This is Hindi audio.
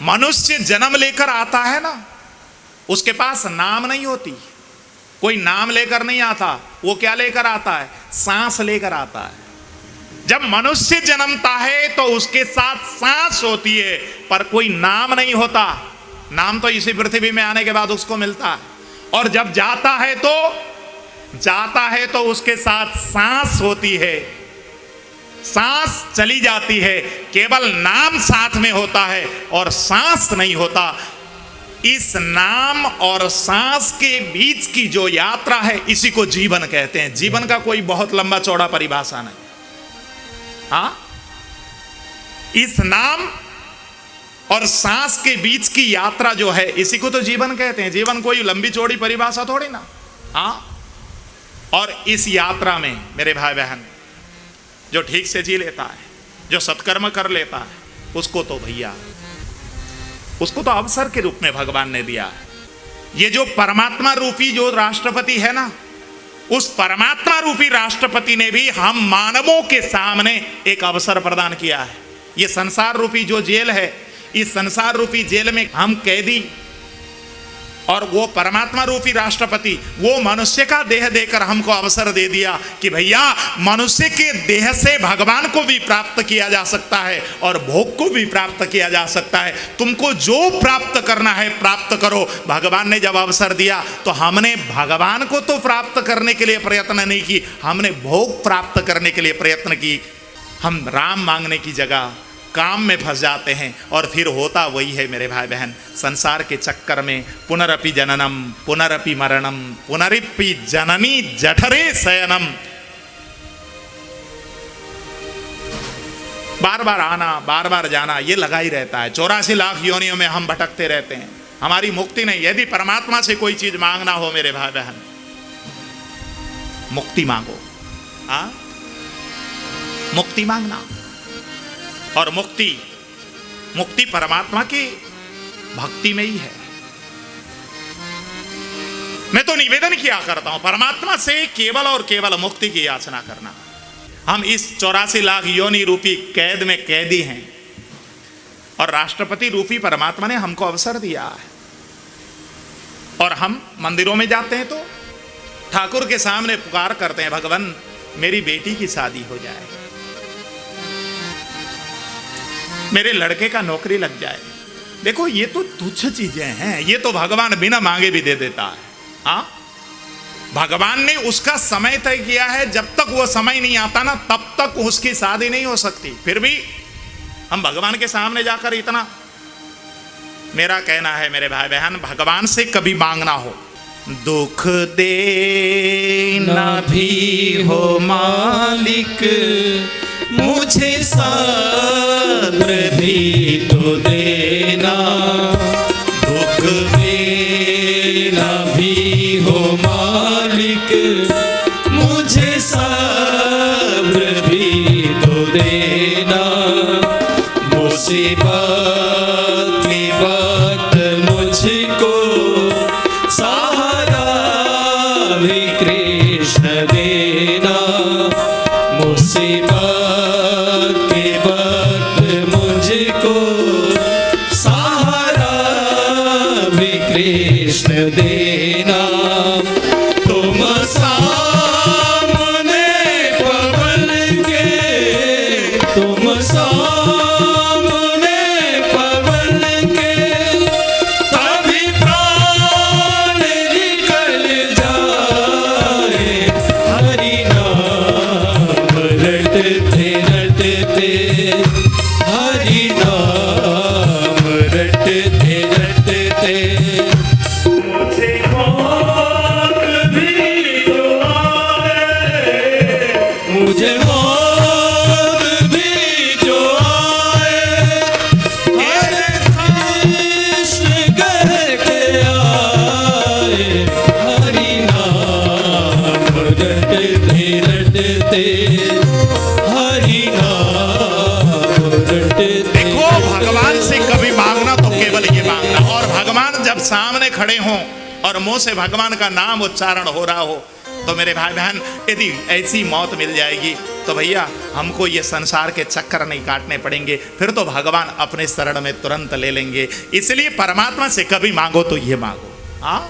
मनुष्य जन्म लेकर आता है ना, उसके पास नाम नहीं होती, कोई नाम लेकर नहीं आता। वो क्या लेकर आता है? सांस लेकर आता है। जब मनुष्य जन्मता है तो उसके साथ सांस होती है, पर कोई नाम नहीं होता। नाम तो इसी पृथ्वी में आने के बाद उसको मिलता है। और जब जाता है तो उसके साथ सांस होती है, सांस चली जाती है, केवल नाम साथ में होता है और सांस नहीं होता। इस नाम और सांस के बीच की जो यात्रा है, इसी को जीवन कहते हैं। जीवन का कोई बहुत लंबा चौड़ा परिभाषा नहीं। हाँ, इस नाम और सांस के बीच की यात्रा जो है, इसी को तो जीवन कहते हैं। जीवन कोई लंबी चौड़ी परिभाषा थोड़ी ना। हाँ, और इस यात्रा में मेरे भाई बहन, जो ठीक से जी लेता है, जो सत्कर्म कर लेता है, उसको तो भैया, उसको तो अवसर के रूप में भगवान ने दिया है। ये जो परमात्मा रूपी जो राष्ट्रपति है ना, उस परमात्मा रूपी राष्ट्रपति ने भी हम मानवों के सामने एक अवसर प्रदान किया है। ये संसार रूपी जो जेल है, इस संसार रूपी जेल में हम कैदी, और वो परमात्मा रूपी राष्ट्रपति वो मनुष्य का देह देकर हमको अवसर दे दिया कि भैया, मनुष्य के देह से भगवान को भी प्राप्त किया जा सकता है और भोग को भी प्राप्त किया जा सकता है। तुमको जो प्राप्त करना है प्राप्त करो। भगवान ने जब अवसर दिया तो हमने भगवान को तो प्राप्त करने के लिए प्रयत्न नहीं की, हमने भोग प्राप्त करने के लिए प्रयत्न की। हम राम मांगने की जगह काम में फंस जाते हैं, और फिर होता वही है मेरे भाई बहन। संसार के चक्कर में पुनरपि जननम पुनरपि मरणम पुनरिपि जननी जठरे शयनम, बार बार आना बार बार जाना, ये लगा ही रहता है। 84 लाख योनियों में हम भटकते रहते हैं, हमारी मुक्ति नहीं। यदि परमात्मा से कोई चीज मांगना हो मेरे भाई बहन, मुक्ति मांगो। हाँ, मुक्ति मांगना, और मुक्ति परमात्मा की भक्ति में ही है। मैं तो निवेदन किया करता हूं, परमात्मा से केवल और केवल मुक्ति की याचना करना। हम इस 84 लाख योनि रूपी कैद में कैदी हैं, और राष्ट्रपति रूपी परमात्मा ने हमको अवसर दिया है। और हम मंदिरों में जाते हैं तो ठाकुर के सामने पुकार करते हैं, भगवान मेरी बेटी की शादी हो जाए, मेरे लड़के का नौकरी लग जाए। देखो, ये तो तुच्छ चीजें हैं, ये तो भगवान बिना मांगे भी दे देता है। हाँ, भगवान ने उसका समय तय किया है, जब तक वो समय नहीं आता ना, तब तक उसकी शादी नहीं हो सकती। फिर भी हम भगवान के सामने जाकर इतना, मेरा कहना है मेरे भाई बहन, भगवान से कभी मांगना हो, दुख देना भी हो मालिक, मुझे सब्र भी तो देना, दुख देना भी हो मालिक, मुझे सब्र भी तो देना, मुसीबत की बात मुझको सहारा भी कृष्ण देना, मुसीबत के वक्त मुझको सहारा भी कृष्ण देना, तुम सामने पवन के, तुम सामने पवन के, तभी प्राण निकल जाए, हरि नाम रटते रटते, हरि नाम रटते रटते, मुझे मौत भी जो आए, मुझे मौत भी जो आए, हरे कृष्ण कह के आए, हरि नाम रटते रटते, हरि नाम रटते। देखो, भगवान से कभी मांगना तो केवल ये मांगना, और भगवान जब सामने खड़े हों और मुंह से भगवान का नाम उच्चारण हो रहा हो, तो मेरे भाई बहन, यदि ऐसी मौत मिल जाएगी तो भैया हमको ये संसार के चक्कर नहीं काटने पड़ेंगे, फिर तो भगवान अपने शरण में तुरंत ले लेंगे। इसलिए परमात्मा से कभी मांगो तो ये मांगो, हाँ